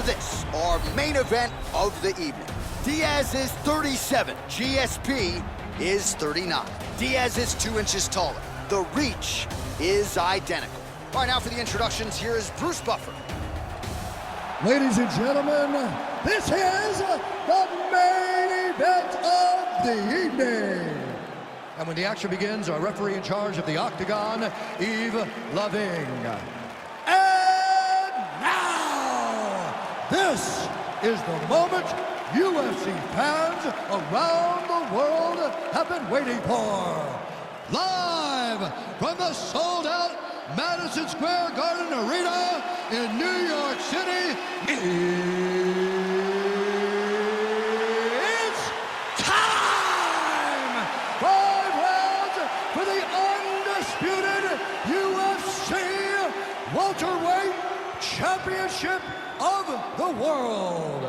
this, our main event of the evening. Diaz is 37, GSP is 39. Diaz is 2 inches taller. The reach is identical. All right, now for the introductions, here is Bruce Buffer. Ladies and gentlemen, this is the main event of the evening. And when the action begins, our referee in charge of the Octagon, Yves Loving. And now, this is the moment UFC fans around the world have been waiting for. Live from the sold-out Madison Square Garden Arena in New York City, it's time! 5 rounds for the undisputed UFC welterweight championship of the world.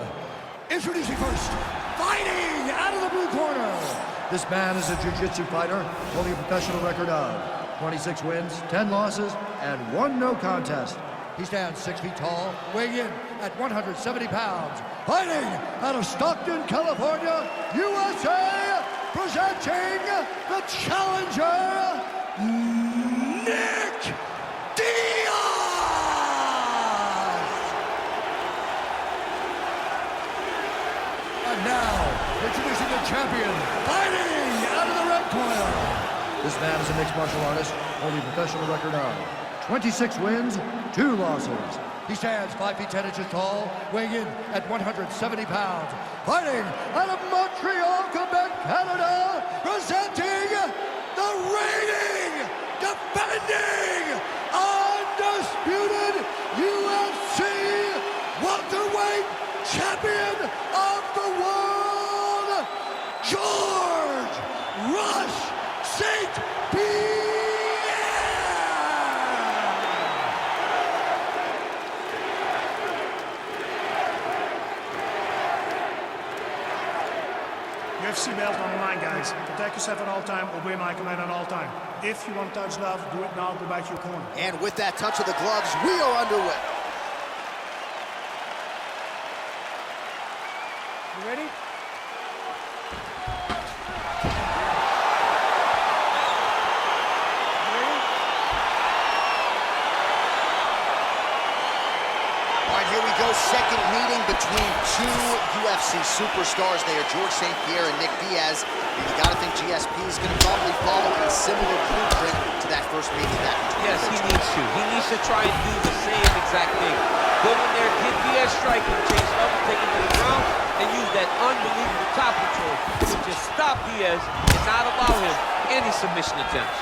Introducing first, fighting out of the blue corner. This man is a jiu-jitsu fighter, holding a professional record of 26 wins, 10 losses, and 1 no contest. He stands 6 feet tall, weighing in at 170 pounds. Fighting out of Stockton, California, USA, presenting the challenger, Nick Diaz! And now, introducing the champion, fighting out of the red corner. This man is a mixed martial artist, holding a professional record of 26 wins, 2 losses. He stands 5 feet 10 inches tall, weighing in at 170 pounds. Fighting out of Montreal, Quebec, Canada, presenting the reigning, defending, undisputed UFC welterweight champion of the world, George Rush St-Pierre! UFC belt on the line, guys. Protect yourself at all time, obey my command at all time. If you want to touch gloves, do it now, go back to your corner. And with that touch of the gloves, we are underway. You ready? Second meeting between 2 UFC superstars. They are George St-Pierre and Nick Diaz. And you gotta think GSP is gonna probably follow a similar blueprint to that first meeting back in 2013. Yes, he needs to. He needs to try and do the same exact thing. Go in there, get Diaz striking, change up, take him to the ground, and use that unbelievable top control to just stop Diaz and not allow him any submission attempts.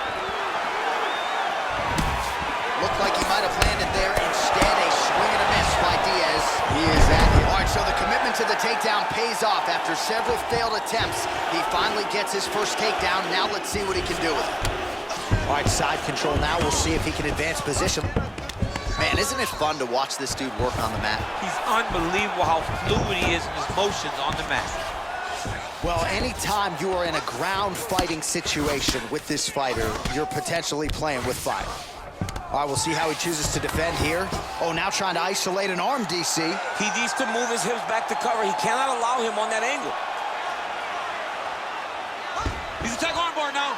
Looked like he might have landed there. Instead, a swing and a miss by Diaz. He is at it. All right, so the commitment to the takedown pays off. After several failed attempts, he finally gets his first takedown. Now let's see what he can do with it. All right, side control now. We'll see if he can advance position. Man, isn't it fun to watch this dude work on the mat? He's unbelievable how fluid he is in his motions on the mat. Well, anytime you are in a ground fighting situation with this fighter, you're potentially playing with fire. All right, we'll see how he chooses to defend here. Oh, now trying to isolate an arm, DC. He needs to move his hips back to cover. He cannot allow him on that angle. He's attack armbar now.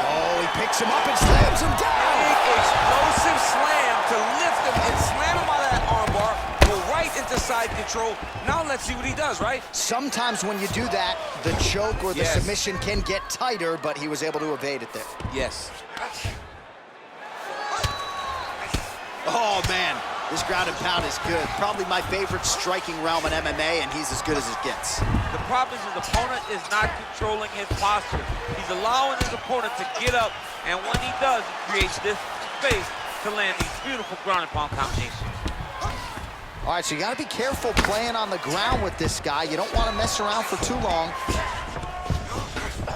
Oh, he picks him up and slams him down. Big explosive slam to lift him and slam him out of that armbar. Go right into side control. Now let's see what he does, right? Sometimes when you do that, the choke or the submission can get tighter, but he was able to evade it there. Yes. Oh, man, this ground and pound is good. Probably my favorite striking realm in MMA, and he's as good as it gets. The problem is his opponent is not controlling his posture. He's allowing his opponent to get up, and when he does, he creates this space to land these beautiful ground and pound combinations. All right, so you gotta be careful playing on the ground with this guy. You don't want to mess around for too long.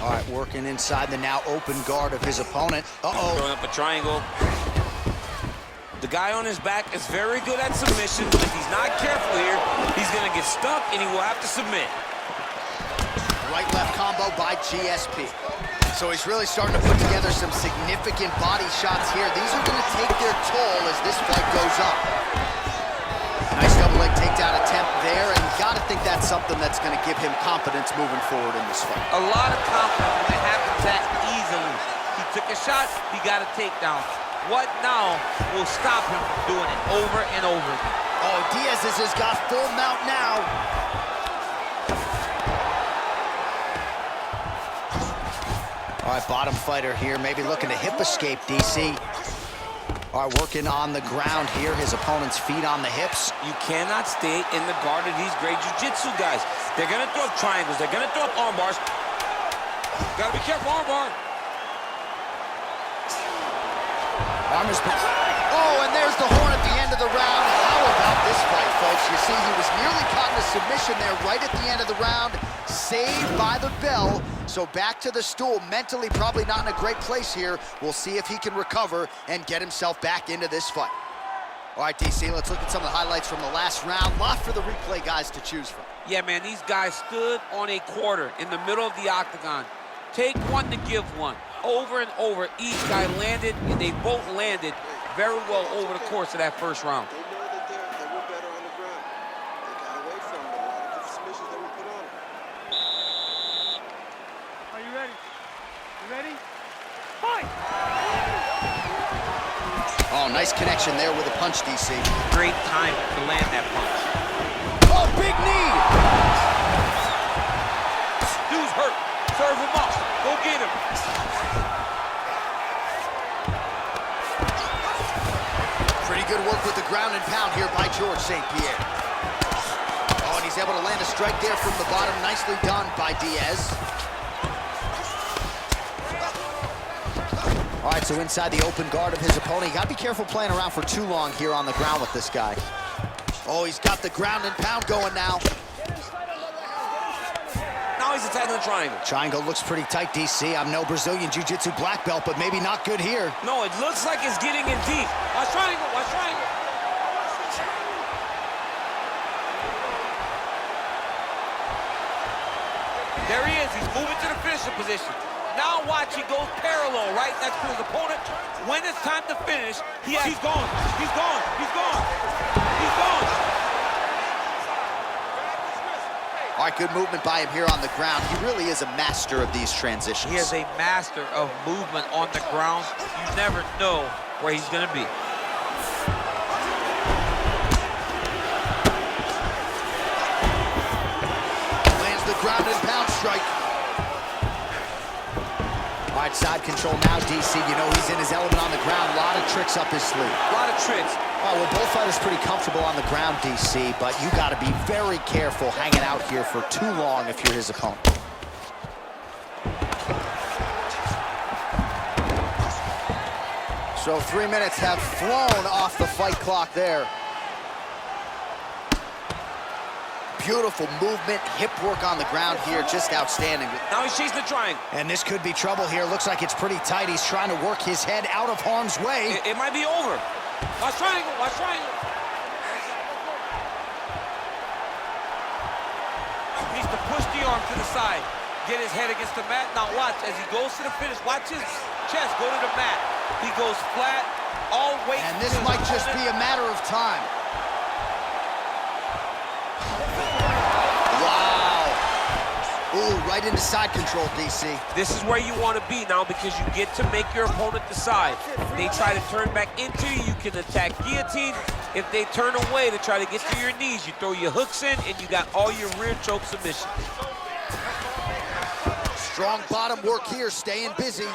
All right, working inside the now open guard of his opponent. Throwing up a triangle. The guy on his back is very good at submission, but if he's not careful here, he's gonna get stuck and he will have to submit. Right-left combo by GSP. So he's really starting to put together some significant body shots here. These are going to take their toll as this fight goes up. Nice double leg takedown attempt there, and you got to think that's something that's going to give him confidence moving forward in this fight. A lot of confidence when it happens that easily. He took a shot, he got a takedown. What now will stop him from doing it over and over again? Oh, Diaz has got full mount now. All right, bottom fighter here, maybe looking to hip escape, DC. All right, working on the ground here, his opponent's feet on the hips. You cannot stay in the guard of these great jiu-jitsu guys. They're gonna throw up triangles, they're gonna throw up arm bars. Gotta be careful, arm bar. Oh, and there's the horn at the end of the round. How about this fight, folks? You see, he was nearly caught in a submission there right at the end of the round. Saved by the bell. So back to the stool. Mentally probably not in a great place here. We'll see if he can recover and get himself back into this fight. All right, DC, let's look at some of the highlights from the last round. Lot for the replay guys to choose from. Yeah, man, these guys stood on a quarter in the middle of the octagon. Take one to give one. Over and over, each guy landed, and they both landed very well over the course of that first round. They know that they were better on the ground. They got away from them. A lot of the submissions that we put on them. Are you ready? You ready? Fight! Oh, nice connection there with a punch, DC. Great time to land that punch. Oh, big knee! Dude's hurt. Serve him up. Go get him. Pretty good work with the ground and pound here by George St-Pierre. Oh, and he's able to land a strike there from the bottom. Nicely done by Diaz. All right, so inside the open guard of his opponent. You gotta be careful playing around for too long here on the ground with this guy. Oh, he's got the ground and pound going now. Now he's attacking the triangle. Triangle looks pretty tight, DC. I'm no Brazilian Jiu-Jitsu black belt, but maybe not good here. No, it looks like it's getting in deep. Watch triangle, watch triangle. There he is, he's moving to the finisher position. Now watch, he goes parallel right next to his opponent. When it's time to finish, he's gone, he's gone, he's gone, he's gone. All right, good movement by him here on the ground. He really is a master of these transitions. He is a master of movement on the ground. You never know where he's gonna be. Lands the ground and pound strike. All right, side control now, DC. You know he's in his element on the ground. A lot of tricks up his sleeve. A lot of tricks. Oh, well, both fighters pretty comfortable on the ground, DC, but you got to be very careful hanging out here for too long if you're his opponent. So 3 minutes have flown off the fight clock there. Beautiful movement, hip work on the ground here, just outstanding. Now he's chasing the triangle. And this could be trouble here. Looks like it's pretty tight. He's trying to work his head out of harm's way. It might be over. Watch triangle, watch triangle. He needs to push the arm to the side. Get his head against the mat. Now watch, as he goes to the finish, watch his chest go to the mat. He goes flat, all weight. And this might just be a matter of time. Ooh, right into side control, DC. This is where you want to be now because you get to make your opponent decide. They try to turn back into you, you can attack guillotine. If they turn away to try to get to your knees, you throw your hooks in and you got all your rear choke submissions. Strong bottom work here, staying busy.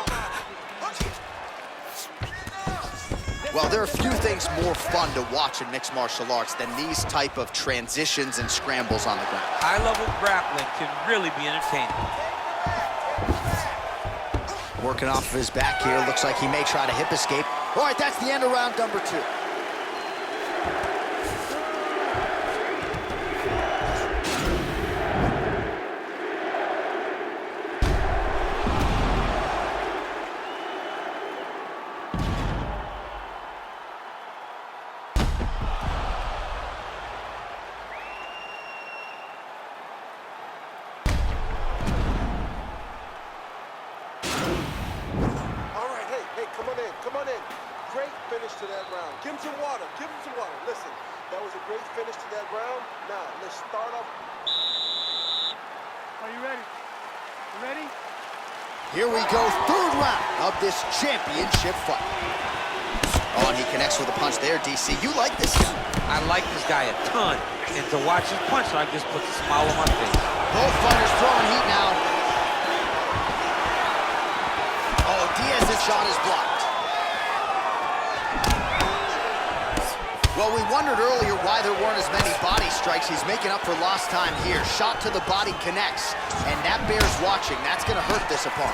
Well, there are few things more fun to watch in mixed martial arts than these type of transitions and scrambles on the ground. High-level grappling can really be entertaining. Working off of his back here, looks like he may try to hip escape. All right, that's the end of round number 2. Hey, come on in, come on in. Great finish to that round. Give him some water, give him some water. Listen, that was a great finish to that round. Now, let's start off. Are you ready? You ready? Here we go, third round of this championship fight. Oh, and he connects with a punch there, DC. You like this guy. I like this guy a ton. And to watch his punch, I just put a smile on my face. Both fighters throwing heat now. Oh, Diaz's shot is blocked. Well, we wondered earlier why there weren't as many body strikes. He's making up for lost time here. Shot to the body connects, and that bears watching. That's going to hurt this opponent.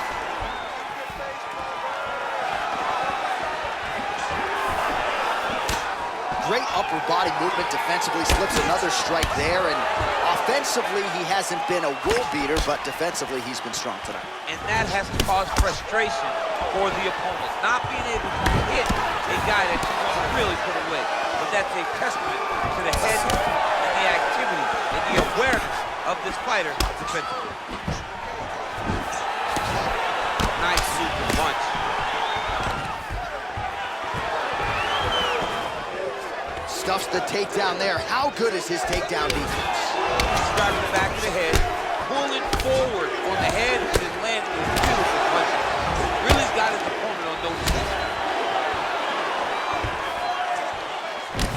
Great upper body movement defensively, slips another strike there, and offensively he hasn't been a world beater, but defensively he's been strong tonight. And that has caused frustration for the opponent. Not being able to hit a guy that you want to really put away. But that's a testament to the head and the activity and the awareness of this fighter defensively. Nice super punch. Stuffs the takedown there. How good is his takedown defense? He's driving the back of the head, pulling forward on the head, and then landing with beautiful punches. Really's got his opponent on notice.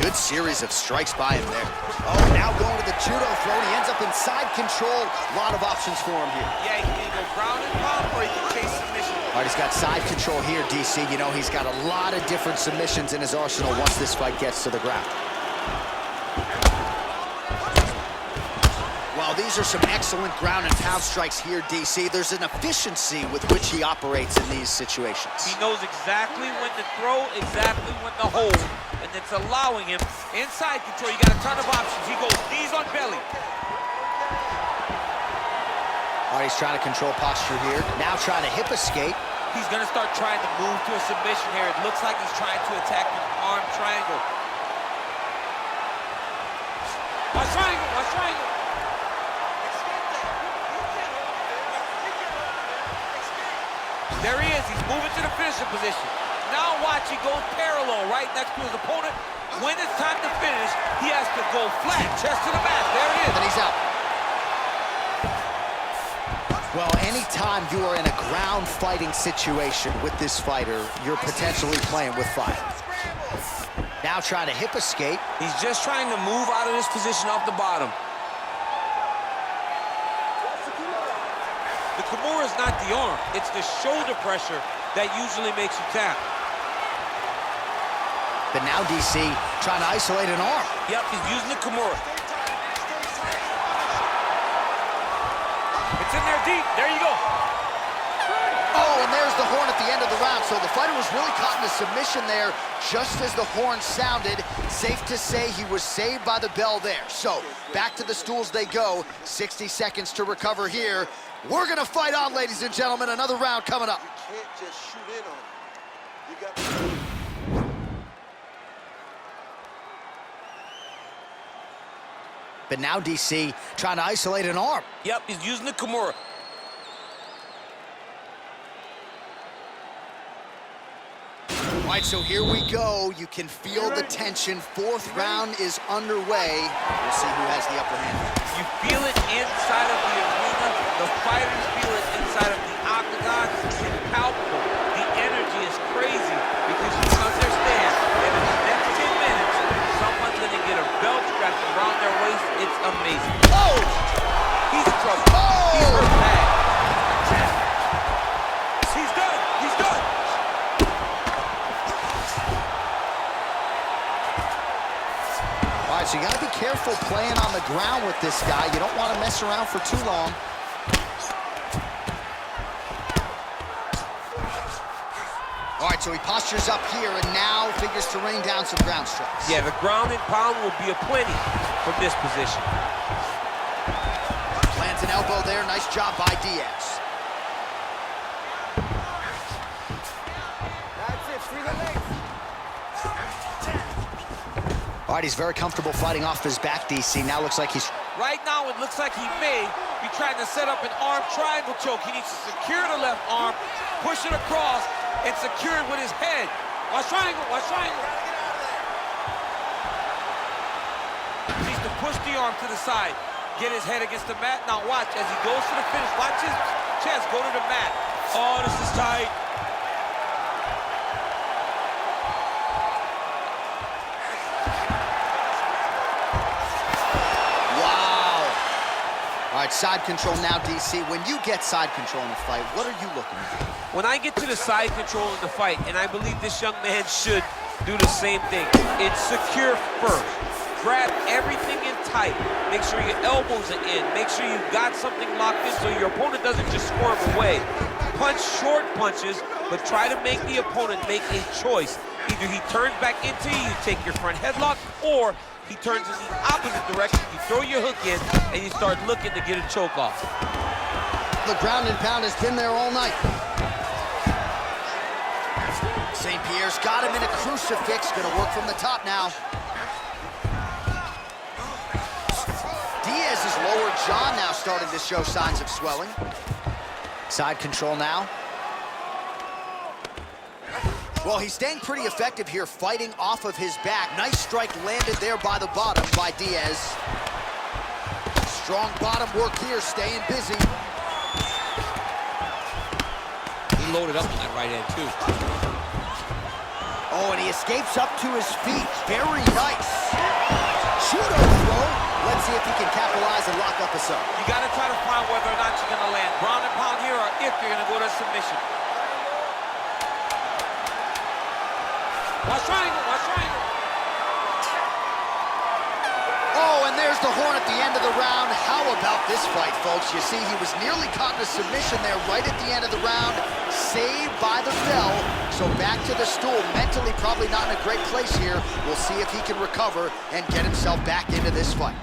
Good series of strikes by him there. Oh, now going to the judo throw. He ends up in side control. A lot of options for him here. Yeah, he can go ground and pound, or he can chase submission. All right, he's got side control here, DC. You know, he's got a lot of different submissions in his arsenal once this fight gets to the ground. Well, these are some excellent ground and pound strikes here, DC. There's an efficiency with which he operates in these situations. He knows exactly when to throw, exactly when to hold, and it's allowing him inside control. You got a ton of options. He goes knees on belly. All right, he's trying to control posture here. Now trying to hip escape. He's gonna start trying to move to a submission here. It looks like he's trying to attack with arm triangle. Watch triangle, watch triangle. There he is, he's moving to the finishing position. Now watch, he goes parallel right next to his opponent. When it's time to finish, he has to go flat, chest to the mat. There it is. And he's out. Well, anytime you are in a ground fighting situation with this fighter, you're potentially playing with fire. Now trying to hip escape. He's just trying to move out of this position off the bottom. The Kimura is not the arm, it's the shoulder pressure that usually makes you tap. But now DC trying to isolate an arm. Yep, he's using the Kimura. It's in there deep, there you go. Oh, and there's the horn at the end of the round. So the fighter was really caught in a submission there just as the horn sounded. Safe to say he was saved by the bell there. So back to the stools they go. 60 seconds to recover here. We're gonna fight on, ladies and gentlemen. Another round coming up. You can't just shoot in on him. You got to... But now DC trying to isolate an arm. Yep, he's using the Kimura. All right, so here we go. You can feel the tension. Fourth round is underway. We'll see who has the upper hand. You feel it inside of the arena. The fighters feel it inside of the octagon. It's palpable. The energy is crazy because you understand that in the next 10 minutes, someone's going to get a belt strapped around their waist. It's amazing. Oh! He's in trouble. Oh! He's hurt bad. He's done. He's done. All right, so you got to be careful playing on the ground with this guy. You don't want to mess around for too long. All right, so he postures up here and now figures to rain down some ground strikes. Yeah, the ground and pound will be a plenty from this position. Lands an elbow there. Nice job by Diaz. That's it, free the legs. All right, he's very comfortable fighting off his back, DC. Now looks like he's... Right now, it looks like he may be trying to set up an arm triangle choke. He needs to secure the left arm, push it across, and secure it with his head. Watch triangle, watch triangle. Needs to push the arm to the side. Get his head against the mat. Now watch as he goes to the finish. Watch his chest go to the mat. Oh, this is tight. Wow. All right, side control now, DC. When you get side control in a fight, what are you looking for? When I get to the side control in the fight, and I believe this young man should do the same thing, it's secure first. Grab everything in tight. Make sure your elbows are in. Make sure you got something locked in so your opponent doesn't just squirm away. Punch short punches, but try to make the opponent make a choice. Either he turns back into you, you take your front headlock, or he turns in the opposite direction, you throw your hook in, and you start looking to get a choke off. The ground and pound has been there all night. St-Pierre's got him in a crucifix. Gonna work from the top now. Diaz's lower jaw now starting to show signs of swelling. Side control now. Well, he's staying pretty effective here, fighting off of his back. Nice strike landed there by the bottom by Diaz. Strong bottom work here, staying busy. He loaded up on that right hand, too. Oh, and he escapes up to his feet. Very nice. Judo throw. Let's see if he can capitalize and lock up a sub. You got to try to find whether or not you're going to land ground and pound here or if you're going to go to submission. Watch triangle, watch triangle. Oh, and there's the horn at the end of the round. How about this fight, folks? You see, he was nearly caught in a submission there right at the end of the round. Saved by the bell. So back to the stool. Mentally probably not in a great place here. We'll see if he can recover and get himself back into this fight.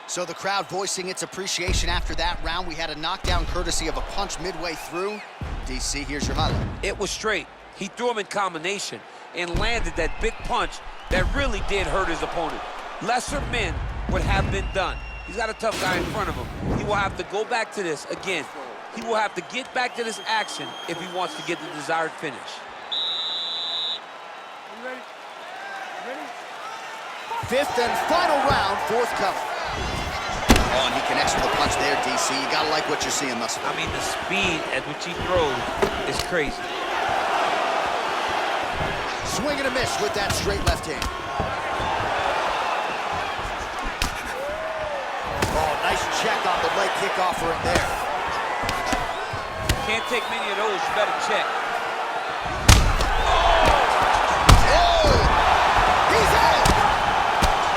So the crowd voicing its appreciation after that round. We had a knockdown courtesy of a punch midway through. DC, here's your highlight. It was straight. He threw him in combination and landed that big punch that really did hurt his opponent. Lesser men would have been done. He's got a tough guy in front of him. He will have to go back to this again. He will have to get back to this action if he wants to get the desired finish. You ready? You ready? Fifth and final round, forthcoming. Oh, and he connects with a punch there, DC. You gotta like what you're seeing thus far. I mean, the speed at which he throws is crazy. Swing and a miss with that straight left hand. Oh, nice check on the leg kick offering there. Can't take many of those, you better check. Oh! He's out!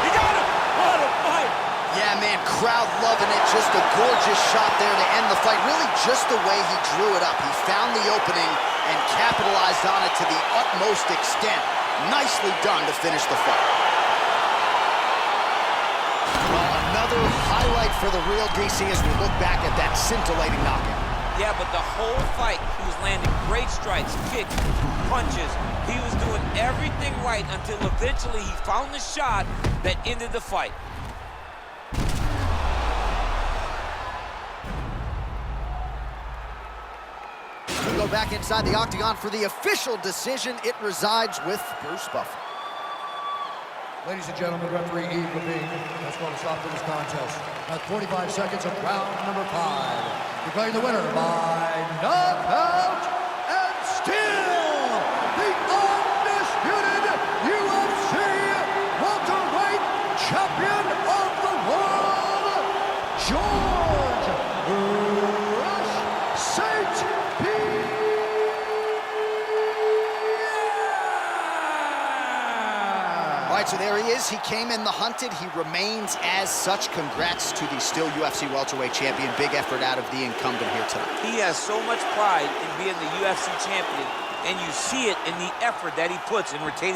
He got him! What a fight! Yeah, man, crowd loving it. Just a gorgeous shot there to end the fight. Really just the way he drew it up. He found the opening and capitalized on it to the utmost extent. Nicely done to finish the fight. Well, another highlight for the real DC as we look back at that scintillating knockout. Yeah, but the whole fight, he was landing great strikes, kicks, punches. He was doing everything right until eventually he found the shot that ended the fight. We go back inside the octagon for the official decision. It resides with Bruce Buffer. Ladies and gentlemen, referee Yves Levine has called a stop to this contest at 45 seconds of round number 5. Declaring the winner by knockout and still the undisputed UFC welterweight champion of the world, George St-Pierre. All right, so there he is. He came in the hunted. He remains as such. Congrats to the still UFC welterweight champion. Big effort out of the incumbent here tonight. He has so much pride in being the UFC champion, and you see it in the effort that he puts in retaining